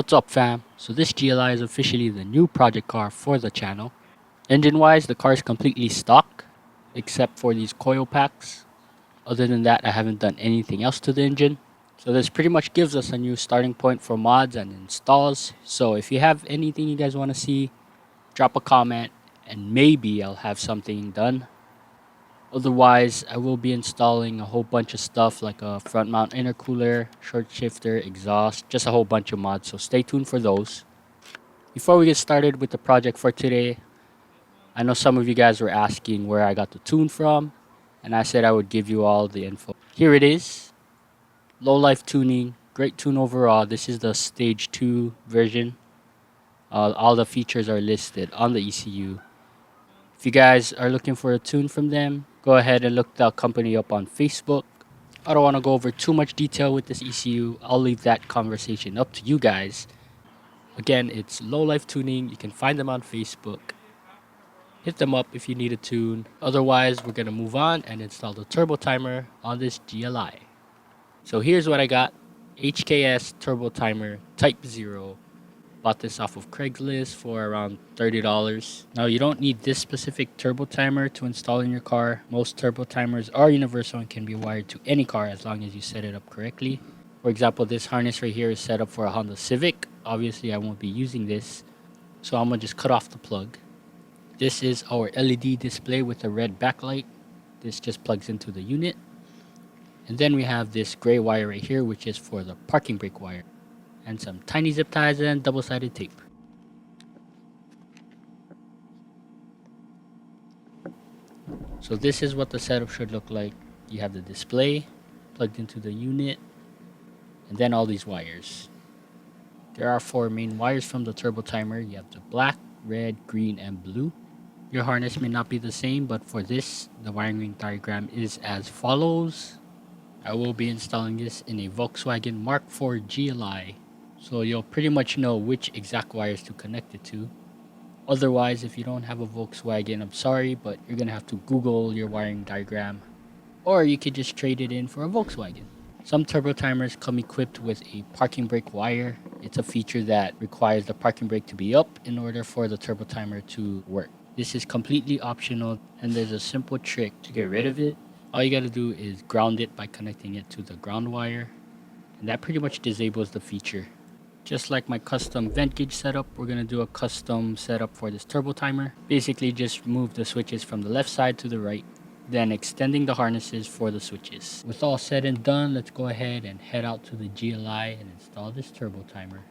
What's up fam? So this GLI is officially the new project car for the channel. Engine wise, the car is completely stock except for these coil packs. Other than that, I haven't done anything else to the engine. So this pretty much gives us a new starting point for mods and installs. So if you have anything you guys want to see, drop a comment and maybe I'll have something done. Otherwise, I will be installing a whole bunch of stuff like a front mount intercooler, short shifter, exhaust, just a whole bunch of mods, so stay tuned for those. Before we get started with the project for today, I know some of you guys were asking where I got the tune from, and I said I would give you all the info. Here it is. Low life tuning, great tune overall. This is the stage 2 version. All the features are listed on the ECU. If you guys are looking for a tune from them, go ahead and look the company up on Facebook. I don't want to go over too much detail with this ECU. I'll leave that conversation up to you guys. Again, it's Low Life Tuning. You can find them on Facebook. Hit them up if you need a tune. Otherwise, we're going to move on and install the turbo timer on this GLI. So here's what I got. HKS turbo timer type 0. Bought this off of Craigslist for around $30. Now you don't need this specific turbo timer to install in your car. Most turbo timers are universal and can be wired to any car as long as you set it up correctly. For example, this harness right here is set up for a Honda Civic. Obviously I won't be using this, so I'm gonna just cut off the plug. This is our LED display with a red backlight. This just plugs into the unit. And then we have this gray wire right here, which is for the parking brake wire. And some tiny zip ties and double-sided tape. So this is what the setup should look like. You have the display plugged into the unit, and then all these wires. There are 4 main wires from the turbo timer. You have the black, red, green, and blue. Your harness may not be the same, but for this, the wiring diagram is as follows. I will be installing this in a Volkswagen Mark IV GLI. So you'll pretty much know which exact wires to connect it to. Otherwise, if you don't have a Volkswagen, I'm sorry, but you're going to have to Google your wiring diagram. Or you could just trade it in for a Volkswagen. Some turbo timers come equipped with a parking brake wire. It's a feature that requires the parking brake to be up in order for the turbo timer to work. This is completely optional, and there's a simple trick to get rid of it. All you got to do is ground it by connecting it to the ground wire. And that pretty much disables the feature. Just like my custom vent gauge setup, we're going to do a custom setup for this turbo timer. Basically just move the switches from the left side to the right, then extending the harnesses for the switches. With all said and done, let's go ahead and head out to the GLI and install this turbo timer.